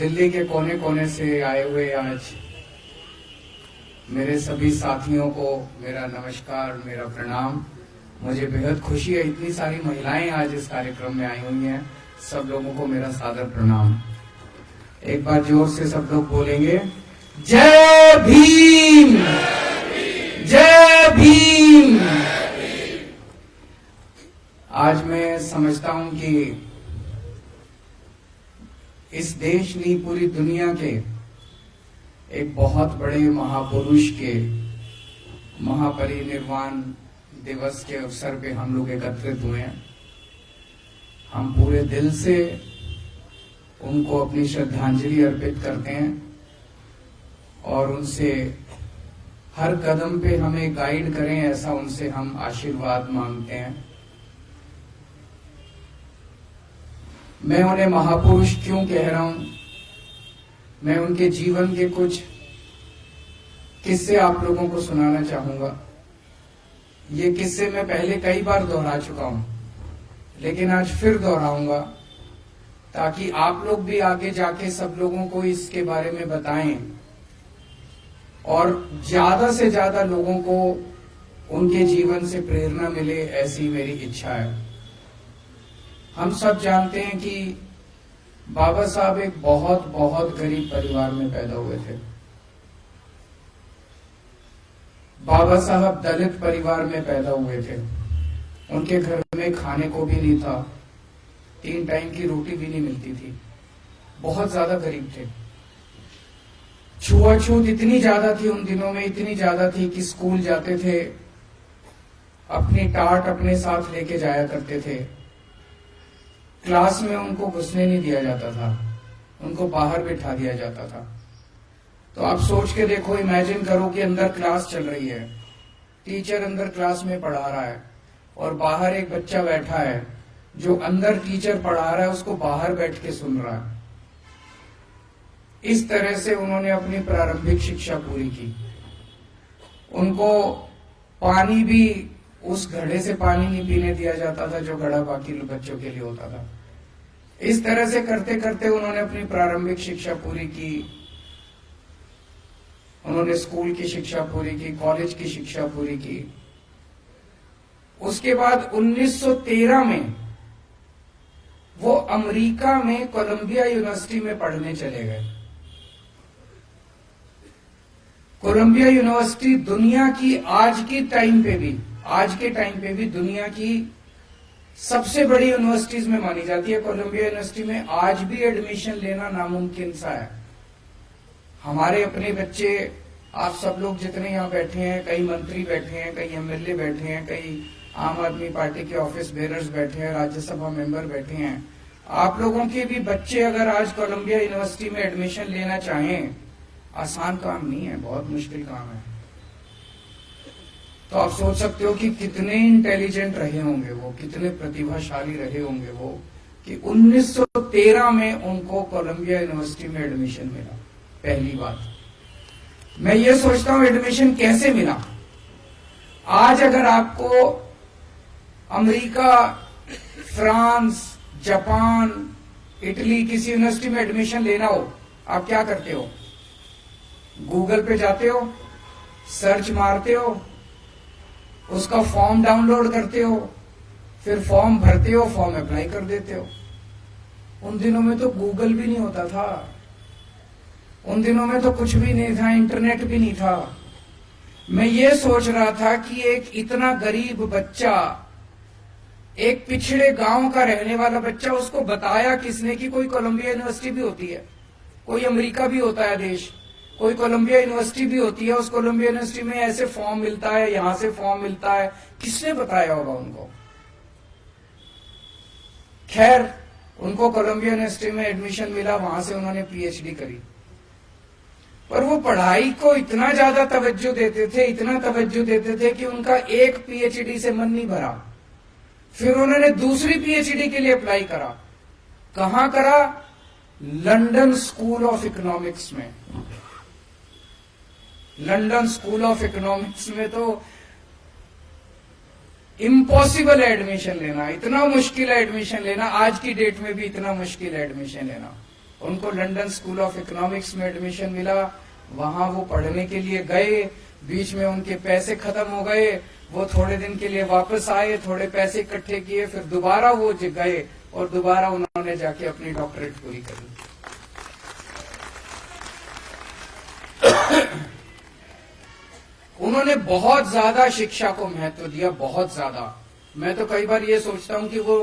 दिल्ली के कोने कोने से आए हुए आज मेरे सभी साथियों को मेरा नमस्कार, मेरा प्रणाम। मुझे बेहद खुशी है, इतनी सारी महिलाएं आज इस कार्यक्रम में आई हुई हैं। सब लोगों को मेरा सादर प्रणाम। एक बार जोर से सब लोग बोलेंगे, जय भीम, जय भीम। आज मैं समझता हूं कि इस देश नहीं पूरी दुनिया के एक बहुत बड़े महापुरुष के महापरिनिर्वाण दिवस के अवसर पे हम लोग एकत्रित हुए हैं। हम पूरे दिल से उनको अपनी श्रद्धांजलि अर्पित करते हैं और उनसे हर कदम पे हमें गाइड करें, ऐसा उनसे हम आशीर्वाद मांगते हैं। मैं उन्हें महापुरुष क्यों कह रहा हूं? मैं उनके जीवन के कुछ किस्से आप लोगों को सुनाना चाहूंगा। ये किस्से मैं पहले कई बार दोहरा चुका हूं, लेकिन आज फिर दोहराऊंगा ताकि आप लोग भी आगे जाके सब लोगों को इसके बारे में बताएं और ज्यादा से ज्यादा लोगों को उनके जीवन से प्रेरणा मिले, ऐसी मेरी इच्छा है। हम सब जानते हैं कि बाबा साहब एक बहुत बहुत गरीब परिवार में पैदा हुए थे। बाबा साहब दलित परिवार में पैदा हुए थे। उनके घर में खाने को भी नहीं था, 3 टाइम की रोटी भी नहीं मिलती थी। बहुत ज्यादा गरीब थे। छुआछूत इतनी ज्यादा थी उन दिनों में, इतनी ज्यादा थी कि स्कूल जाते थे अपनी टाट अपने साथ लेके जाया करते थे। क्लास में उनको घुसने नहीं दिया जाता था, उनको बाहर बिठा दिया जाता था। तो आप सोच के देखो, इमेजिन करो कि अंदर क्लास चल रही है, टीचर अंदर क्लास में पढ़ा रहा है और बाहर एक बच्चा बैठा है जो अंदर टीचर पढ़ा रहा है उसको बाहर बैठ के सुन रहा है। इस तरह से उन्होंने अपनी प्रारंभिक शिक्षा पूरी की। उनको पानी भी, उस घड़े से पानी नहीं पीने दिया जाता था जो घड़ा बाकी बच्चों के लिए होता था। इस तरह से करते करते उन्होंने अपनी प्रारंभिक शिक्षा पूरी की। उन्होंने स्कूल की शिक्षा पूरी की, कॉलेज की शिक्षा पूरी की। उसके बाद 1913 में वो अमेरिका में कोलंबिया यूनिवर्सिटी में पढ़ने चले गए। कोलंबिया यूनिवर्सिटी दुनिया की आज के टाइम पे भी दुनिया की सबसे बड़ी यूनिवर्सिटीज में मानी जाती है। कोलंबिया यूनिवर्सिटी में आज भी एडमिशन लेना नामुमकिन सा है। हमारे अपने बच्चे, आप सब लोग जितने यहाँ बैठे हैं, कई मंत्री बैठे हैं, कई एमएलए बैठे हैं, कई आम आदमी पार्टी के ऑफिस बेरर्स बैठे हैं, राज्यसभा मेंबर बैठे हैं। आप लोगों के भी बच्चे अगर आज कोलंबिया यूनिवर्सिटी में एडमिशन लेना चाहें, आसान काम नहीं है, बहुत मुश्किल काम है। तो आप सोच सकते हो कि कितने इंटेलिजेंट रहे होंगे वो, कितने प्रतिभाशाली रहे होंगे वो, कि 1913 में उनको कोलंबिया यूनिवर्सिटी में एडमिशन मिला। पहली बात मैं ये सोचता हूं, एडमिशन कैसे मिला? आज अगर आपको अमेरिका, फ्रांस, जापान, इटली किसी यूनिवर्सिटी में एडमिशन लेना हो, आप क्या करते हो? गूगल पे जाते हो, सर्च मारते हो, उसका फॉर्म डाउनलोड करते हो, फिर फॉर्म भरते हो, फॉर्म अप्लाई कर देते हो। उन दिनों में तो गूगल भी नहीं होता था, उन दिनों में तो कुछ भी नहीं था, इंटरनेट भी नहीं था। मैं ये सोच रहा था कि एक इतना गरीब बच्चा, एक पिछड़े गांव का रहने वाला बच्चा, उसको बताया किसने कि कोई कोलंबिया यूनिवर्सिटी भी होती है, कोई अमेरिका भी होता है देश, कोई कोलंबिया यूनिवर्सिटी भी होती है। उस कोलंबिया यूनिवर्सिटी में ऐसे फॉर्म मिलता है, यहां से फॉर्म मिलता है। किसने बताया होगा उनको? खैर, उनको कोलंबिया यूनिवर्सिटी में एडमिशन मिला, वहां से उन्होंने पीएचडी करी। पर वो पढ़ाई को इतना ज्यादा तवज्जो देते थे, इतना तवज्जो देते थे कि उनका एक पीएचडी से मन नहीं भरा। फिर उन्होंने दूसरी पीएचडी के लिए अप्लाई करा। कहां करा? लंदन स्कूल ऑफ इकोनॉमिक्स में। लंदन स्कूल ऑफ इकोनॉमिक्स में तो इम्पॉसिबल है एडमिशन लेना, इतना मुश्किल है एडमिशन लेना, आज की डेट में भी इतना मुश्किल है एडमिशन लेना। उनको लंदन स्कूल ऑफ इकोनॉमिक्स में एडमिशन मिला, वहां वो पढ़ने के लिए गए, बीच में उनके पैसे खत्म हो गए, वो थोड़े दिन के लिए वापस आए, थोड़े पैसे इकट्ठे किए, फिर दोबारा वो गए और दोबारा उन्होंने जाके अपनी डॉक्टरेट पूरी करी। उन्होंने बहुत ज्यादा शिक्षा को महत्व दिया, बहुत ज्यादा। मैं तो कई बार ये सोचता हूं कि वो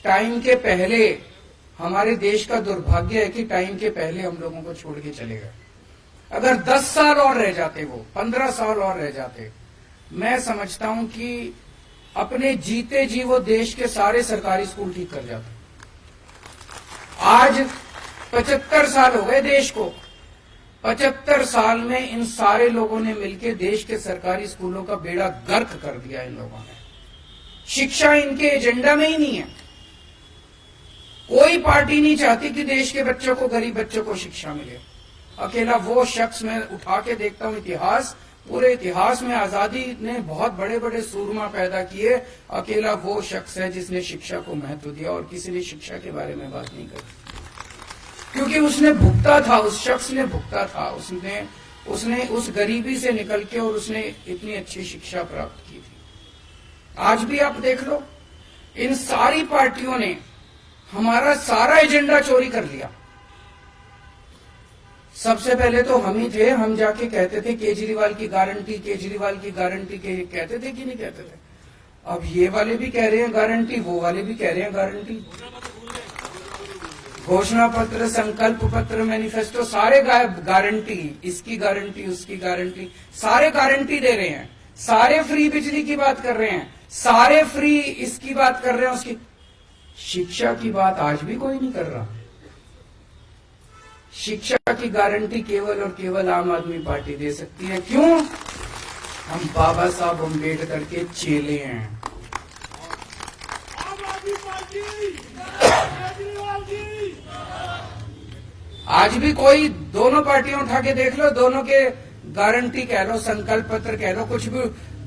टाइम के पहले, हमारे देश का दुर्भाग्य है कि टाइम के पहले हम लोगों को छोड़ के चले गए। अगर 10 साल और रह जाते, वो 15 साल और रह जाते, मैं समझता हूं कि अपने जीते जी वो देश के सारे सरकारी स्कूल ठीक कर जाते। आज 75 साल हो गए देश को, 75 साल में इन सारे लोगों ने मिलकर देश के सरकारी स्कूलों का बेड़ा गर्क कर दिया। इन लोगों ने, शिक्षा इनके एजेंडा में ही नहीं है। कोई पार्टी नहीं चाहती कि देश के बच्चों को, गरीब बच्चों को शिक्षा मिले। अकेला वो शख्स, मैं उठा के देखता हूं इतिहास, पूरे इतिहास में आजादी ने बहुत बड़े बड़े सूरमा पैदा किए, अकेला वो शख्स है जिसने शिक्षा को महत्व दिया और किसी ने शिक्षा के बारे में बात नहीं करी, क्योंकि उसने भुगता था, उस शख्स ने भुगता था, उसने उस गरीबी से निकल के और उसने इतनी अच्छी शिक्षा प्राप्त की थी। आज भी आप देख लो, इन सारी पार्टियों ने हमारा सारा एजेंडा चोरी कर लिया। सबसे पहले तो हम ही थे, हम जाके कहते थे केजरीवाल की गारंटी, केजरीवाल की गारंटी कहते थे कि नहीं कहते थे? अब ये वाले भी कह रहे हैं गारंटी, वो वाले भी कह रहे हैं गारंटी। घोषणा पत्र, संकल्प पत्र, मैनिफेस्टो, सारे गारंटी, इसकी गारंटी, उसकी गारंटी, सारे गारंटी दे रहे हैं। सारे फ्री बिजली की बात कर रहे हैं, सारे फ्री इसकी बात कर रहे हैं, उसकी। शिक्षा की बात आज भी कोई नहीं कर रहा। शिक्षा की गारंटी केवल और केवल आम आदमी पार्टी दे सकती है। क्यों? हम बाबा साहब अम्बेडकर के चेले हैं। आज भी कोई, दोनों पार्टियां उठा के देख लो, दोनों के गारंटी कह लो, संकल्प पत्र कह लो, कुछ भी,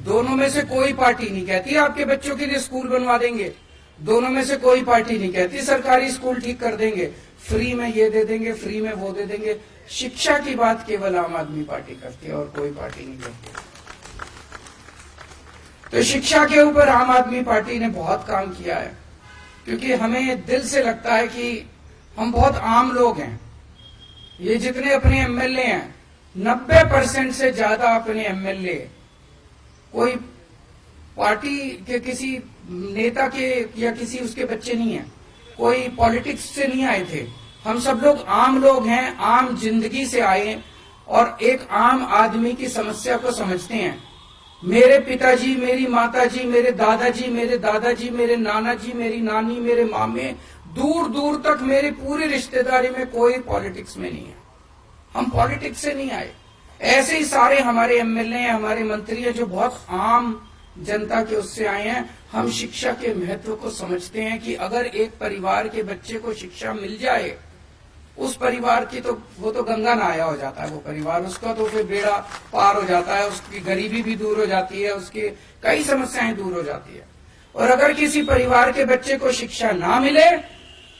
दोनों में से कोई पार्टी नहीं कहती आपके बच्चों के लिए स्कूल बनवा देंगे। दोनों में से कोई पार्टी नहीं कहती सरकारी स्कूल ठीक कर देंगे, फ्री में ये दे देंगे, फ्री में वो दे देंगे। शिक्षा की बात केवल आम आदमी पार्टी करती है और कोई पार्टी नहीं करती। तो शिक्षा के ऊपर आम आदमी पार्टी ने बहुत काम किया है, क्योंकि हमें दिल से लगता है कि हम बहुत आम लोग हैं। ये जितने अपने एमएलए हैं, 90% से ज्यादा अपने एमएलए कोई पार्टी के किसी नेता के या किसी उसके बच्चे नहीं है, कोई पॉलिटिक्स से नहीं आए थे। हम सब लोग आम लोग हैं, आम जिंदगी से आए और एक आम आदमी की समस्या को समझते हैं। मेरे पिताजी, मेरी माताजी, मेरे दादाजी, मेरे दादाजी, मेरे नाना जी, मेरी नानी, मेरे मामे, दूर दूर तक मेरी पूरी रिश्तेदारी में कोई पॉलिटिक्स में नहीं है। हम पॉलिटिक्स से नहीं आए। ऐसे ही सारे हमारे एमएलए हैं, हमारे मंत्री हैं, जो बहुत आम जनता के उससे आए हैं। हम शिक्षा के महत्व को समझते हैं कि अगर एक परिवार के बच्चे को शिक्षा मिल जाए, उस परिवार की तो वो तो गंगा नहाया हो जाता है, वो परिवार, उसका तो फिर बेड़ा पार हो जाता है, उसकी गरीबी भी दूर हो जाती है, उसकी कई समस्याएं दूर हो जाती है। और अगर किसी परिवार के बच्चे को शिक्षा ना मिले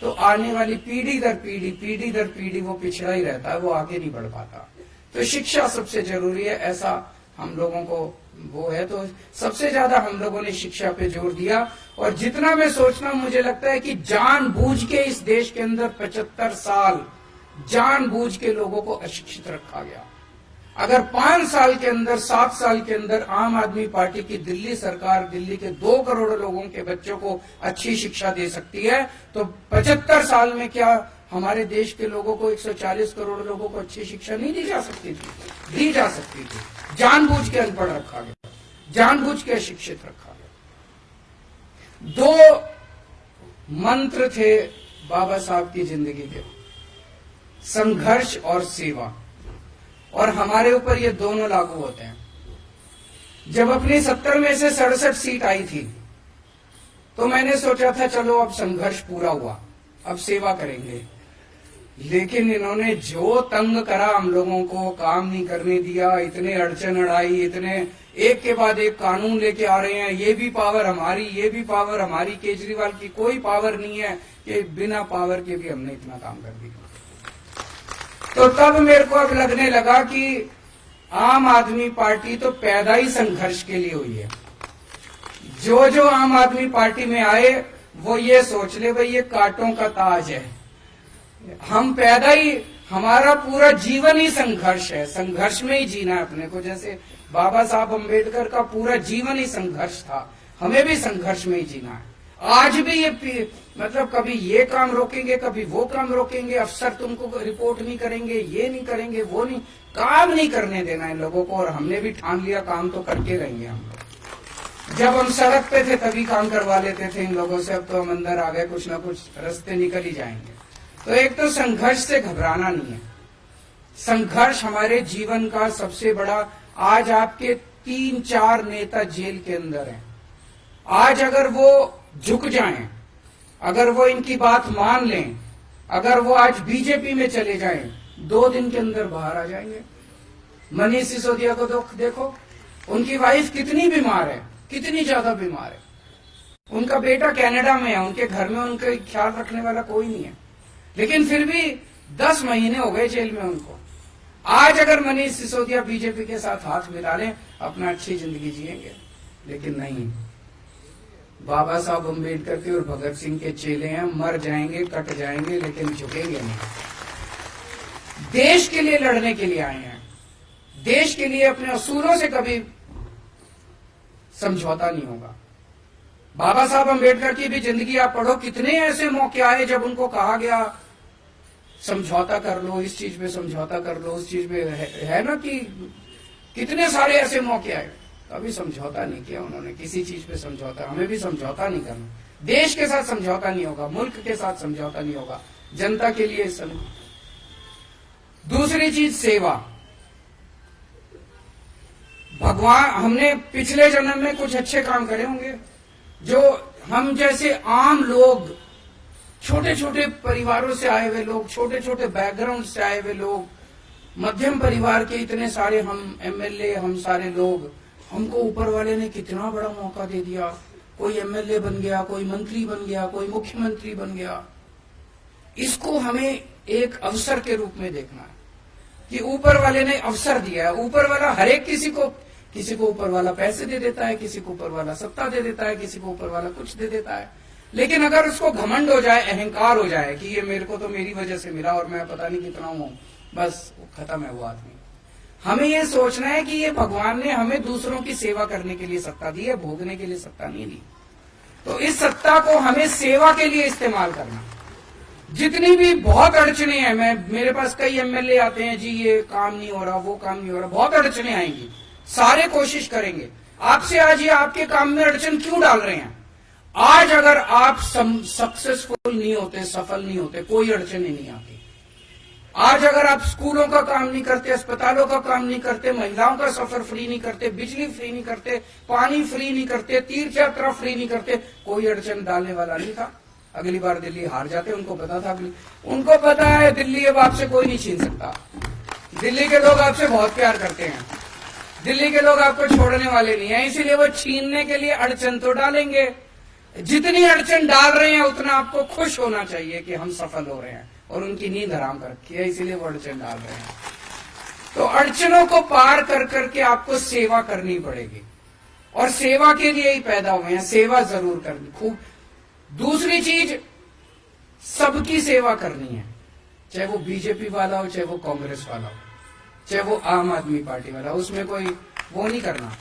तो आने वाली पीढ़ी दर पीढ़ी वो पिछड़ा ही रहता है, वो आगे नहीं बढ़ पाता। तो शिक्षा सबसे जरूरी है, ऐसा हम लोगों को वो है। तो सबसे ज्यादा हम लोगों ने शिक्षा पे जोर दिया। और जितना मैं सोचता हूं, मुझे लगता है कि जानबूझ के इस देश के अंदर 75 साल जानबूझ के लोगों को अशिक्षित रखा गया। अगर 5 साल के अंदर, 7 साल के अंदर आम आदमी पार्टी की दिल्ली सरकार दिल्ली के 2 करोड़ लोगों के बच्चों को अच्छी शिक्षा दे सकती है, तो 75 साल में क्या हमारे देश के लोगों को, 140 करोड़ लोगों को अच्छी शिक्षा नहीं दी जा सकती थी? दी जा सकती थी। जानबूझ के अनपढ़ रखा गया, जानबूझ के अशिक्षित रखा गया। 2 मंत्र थे बाबा साहब की जिंदगी के, संघर्ष और सेवा, और हमारे ऊपर ये दोनों लागू होते हैं। जब अपनी 70 में से 67 सीट आई थी, तो मैंने सोचा था चलो अब संघर्ष पूरा हुआ, अब सेवा करेंगे। लेकिन इन्होंने जो तंग करा हम लोगों को, काम नहीं करने दिया, इतने अड़चन अड़ाई, इतने एक के बाद एक कानून लेके आ रहे हैं, ये भी पावर हमारी, ये भी पावर हमारी। केजरीवाल की कोई पावर नहीं है कि बिना पावर के भी हमने इतना काम कर दिया। तो तब मेरे को अब लगने लगा कि आम आदमी पार्टी तो पैदा ही संघर्ष के लिए हुई है। जो जो आम आदमी पार्टी में आए वो ये सोच ले भाई ये कांटों का ताज है। हम पैदा ही, हमारा पूरा जीवन ही संघर्ष है, संघर्ष में ही जीना है अपने को। जैसे बाबा साहब अम्बेडकर का पूरा जीवन ही संघर्ष था, हमें भी संघर्ष में ही जीना है। आज भी ये मतलब कभी ये काम रोकेंगे, कभी वो काम रोकेंगे, अफसर तुमको रिपोर्ट नहीं करेंगे, ये नहीं करेंगे, वो नहीं, काम नहीं करने देना इन लोगों को। और हमने भी ठान लिया काम तो करके रहेंगे हम लोग। जब हम सड़क पे थे तभी काम करवा लेते थे इन लोगों से, अब तो हम अंदर आ गए, कुछ ना कुछ रास्ते निकल ही जाएंगे। तो एक तो संघर्ष से घबराना नहीं है। संघर्ष हमारे जीवन का सबसे बड़ा, आज आपके 3-4 नेता जेल के अंदर हैं। आज अगर वो झुक जाएं, अगर वो इनकी बात मान लें, अगर वो आज बीजेपी में चले जाएं, 2 दिन के अंदर बाहर आ जाएंगे। मनीष सिसोदिया को देखो, उनकी वाइफ कितनी बीमार है, कितनी ज्यादा बीमार है। उनका बेटा कनाडा में है, उनके घर में उनका ख्याल रखने वाला कोई नहीं है, लेकिन फिर भी 10 महीने हो गए जेल में उनको। आज अगर मनीष सिसोदिया बीजेपी के साथ हाथ मिला लें, अपना अच्छी जिंदगी जिएंगे, लेकिन नहीं। बाबा साहब अम्बेडकर के और भगत सिंह के चेले हैं, मर जाएंगे, कट जाएंगे, लेकिन झुकेंगे नहीं। देश के लिए लड़ने के लिए आए हैं, देश के लिए अपने असूलों से कभी समझौता नहीं होगा। बाबा साहब अम्बेडकर की भी जिंदगी आप पढ़ो, कितने ऐसे मौके आए जब उनको कहा गया समझौता कर लो, इस चीज पे समझौता कर लो, उस चीज पे है ना, कि कितने सारे ऐसे मौके आए, कभी समझौता नहीं किया उन्होंने किसी चीज पे समझौता। हमें भी समझौता नहीं करना, देश के साथ समझौता नहीं होगा, मुल्क के साथ समझौता नहीं होगा, जनता के लिए दूसरी चीज सेवा। भगवान, हमने पिछले जन्म में कुछ अच्छे काम करे होंगे, जो हम जैसे आम लोग, छोटे छोटे परिवारों से आए हुए लोग, छोटे छोटे बैकग्राउंड से आए हुए लोग, मध्यम परिवार के इतने सारे हम एमएलए, हम सारे लोग, हमको ऊपर वाले ने कितना बड़ा मौका दे दिया। कोई एमएलए बन गया, कोई मंत्री बन गया, कोई मुख्यमंत्री बन गया। इसको हमें एक अवसर के रूप में देखना है कि ऊपर वाले ने अवसर दिया है। ऊपर वाला हर एक किसी को ऊपर वाला पैसे दे देता है, किसी को ऊपर वाला सत्ता दे देता है, किसी को ऊपर वाला कुछ दे देता है। लेकिन अगर उसको घमंड हो जाए, अहंकार हो जाए कि ये मेरे को तो मेरी वजह से मिला और मैं पता नहीं कितना हूं, बस खत्म है वो आदमी। हमें ये सोचना है कि ये भगवान ने हमें दूसरों की सेवा करने के लिए सत्ता दी है, भोगने के लिए सत्ता नहीं दी। तो इस सत्ता को हमें सेवा के लिए इस्तेमाल करना। जितनी भी बहुत अड़चने हैं, मेरे पास कई एमएलए आते हैं, जी ये काम नहीं हो रहा, वो काम नहीं हो रहा, बहुत अड़चने आएंगी, सारे कोशिश करेंगे। आपसे आज ये आपके काम में अड़चन क्यों डाल रहे हैं? आज अगर आप सक्सेसफुल नहीं होते, सफल नहीं होते, कोई अड़चन ही नहीं आती। आज अगर आप स्कूलों का काम नहीं करते, अस्पतालों का काम नहीं करते, महिलाओं का सफर फ्री नहीं करते, बिजली फ्री नहीं करते, पानी फ्री नहीं करते, तीर्थ यात्रा फ्री नहीं करते, कोई अड़चन डालने वाला नहीं था। अगली बार दिल्ली हार जाते, उनको पता था, उनको पता है दिल्ली अब आपसे कोई नहीं छीन सकता। दिल्ली के लोग आपसे बहुत प्यार करते हैं, दिल्ली के लोग आपको छोड़ने वाले नहीं है, इसीलिए वो छीनने के लिए अड़चन तो डालेंगे। जितनी अड़चन डाल रहे हैं उतना आपको खुश होना चाहिए कि हम सफल हो रहे हैं, और उनकी नींद हराम कर रखी है, इसीलिए वो अड़चन डाल रहे हैं। तो अड़चनों को पार कर करके आपको सेवा करनी पड़ेगी, और सेवा के लिए ही पैदा हुए हैं, सेवा जरूर करनी खूब। दूसरी चीज, सबकी सेवा करनी है, चाहे वो बीजेपी वाला हो, चाहे वो कांग्रेस वाला हो, चाहे वो आम आदमी पार्टी वाला, उसमें कोई वो नहीं करना।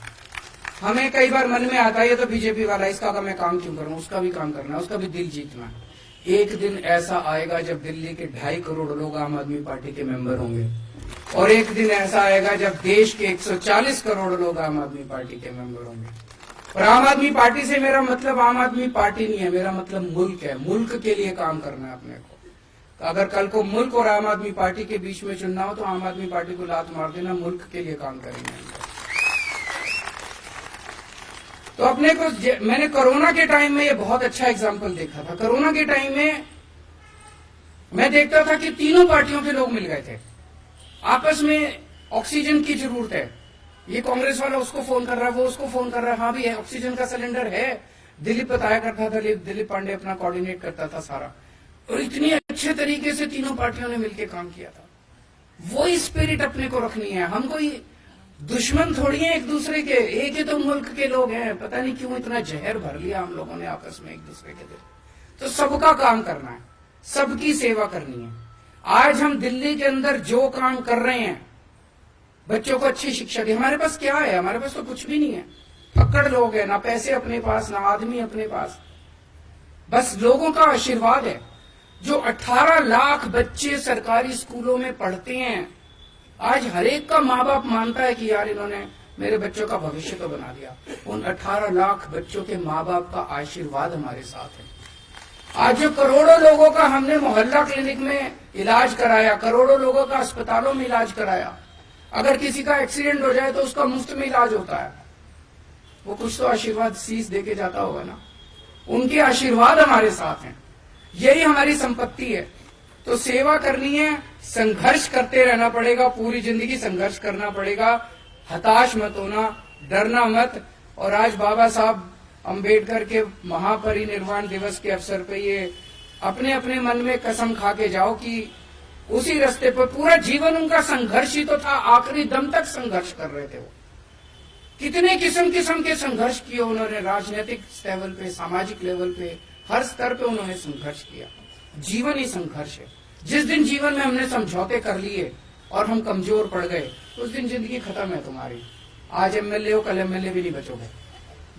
हमें कई बार मन में आता है ये तो बीजेपी वाला, इसका मैं काम क्यों करूं, उसका भी काम करना, उसका भी दिल जीतना। एक दिन ऐसा आएगा जब दिल्ली के 2.5 करोड़ लोग आम आदमी पार्टी के मेंबर होंगे, और एक दिन ऐसा आएगा जब देश के 140 करोड़ लोग आम आदमी पार्टी के मेंबर होंगे। और आम आदमी पार्टी से मेरा मतलब आम आदमी पार्टी नहीं है, मेरा मतलब मुल्क है। मुल्क के लिए काम करना है अपने को। अगर कल को मुल्क और आम आदमी पार्टी के बीच में चुनना हो तो आम आदमी पार्टी को लात मार देना, मुल्क के लिए काम करेंगे। तो अपने को, मैंने कोरोना के टाइम में ये बहुत अच्छा एग्जाम्पल देखा था। कोरोना के टाइम में मैं देखता था कि तीनों पार्टियों के लोग मिल गए थे, आपस में ऑक्सीजन की जरूरत है, ये कांग्रेस वाला उसको फोन कर रहा है, वो उसको फोन कर रहा है, हाँ भी है, ऑक्सीजन का सिलेंडर है। दिलीप बताया करता था, दिलीप पांडे अपना कोऑर्डिनेट करता था सारा, और इतनी अच्छे तरीके से तीनों पार्टियों ने मिलकर काम किया था। वो स्पिरिट अपने को रखनी है। हम कोई दुश्मन थोड़ी है एक दूसरे के, एक ही तो मुल्क के लोग हैं। पता नहीं क्यों इतना जहर भर लिया हम लोगों ने आपस में एक दूसरे के दिल। तो सबका काम करना है, सबकी सेवा करनी है। आज हम दिल्ली के अंदर जो काम कर रहे हैं, बच्चों को अच्छी शिक्षा दी, हमारे पास क्या है? हमारे पास तो कुछ भी नहीं है। पकड़ लोग है, ना पैसे अपने पास, ना आदमी अपने पास, बस लोगों का आशीर्वाद है। जो 18 लाख बच्चे सरकारी स्कूलों में पढ़ते हैं, आज हर एक का माँ बाप मानता है कि यार इन्होंने मेरे बच्चों का भविष्य तो बना दिया। उन 18 लाख बच्चों के माँ बाप का आशीर्वाद हमारे साथ है। आज जो करोड़ों लोगों का हमने मोहल्ला क्लिनिक में इलाज कराया, करोड़ों लोगों का अस्पतालों में इलाज कराया, अगर किसी का एक्सीडेंट हो जाए तो उसका मुफ्त में इलाज होता है। वो कुछ तो आशीर्वाद शीश देके जाता होगा ना। उनके आशीर्वाद हमारे साथ हैं, यही हमारी संपत्ति है। तो सेवा करनी है, संघर्ष करते रहना पड़ेगा, पूरी जिंदगी संघर्ष करना पड़ेगा। हताश मत होना, डरना मत। और आज बाबा साहब अंबेडकर के महापरिनिर्वाण दिवस के अवसर पे ये अपने अपने मन में कसम खा के जाओ कि उसी रास्ते पर पूरा जीवन उनका संघर्ष ही तो था। आखिरी दम तक संघर्ष कर रहे थे वो। कितने किस्म किस्म के संघर्ष किए उन्होंने, राजनीतिक लेवल पे, सामाजिक लेवल पे, हर स्तर पे उन्होंने संघर्ष किया। जीवन ही संघर्ष है। जिस दिन जीवन में हमने समझौते कर लिए और हम कमजोर पड़ गए, उस दिन जिंदगी खत्म है तुम्हारी। आज एमएलए हो, कल एमएलए भी नहीं बचोगे।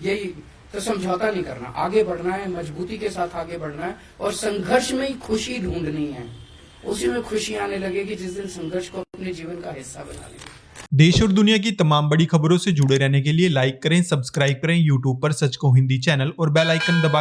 यही तो, समझौता नहीं करना, आगे बढ़ना है, मजबूती के साथ आगे बढ़ना है। और संघर्ष में ही खुशी ढूंढनी है। उसी में खुशी आने लगेगी जिस दिन संघर्ष को अपने जीवन का हिस्सा बना लेंगे। देश और दुनिया की तमाम बड़ी खबरों से जुड़े रहने के लिए लाइक करें, सब्सक्राइब करें यूट्यूब पर सच को हिंदी चैनल और बेल आइकन दबा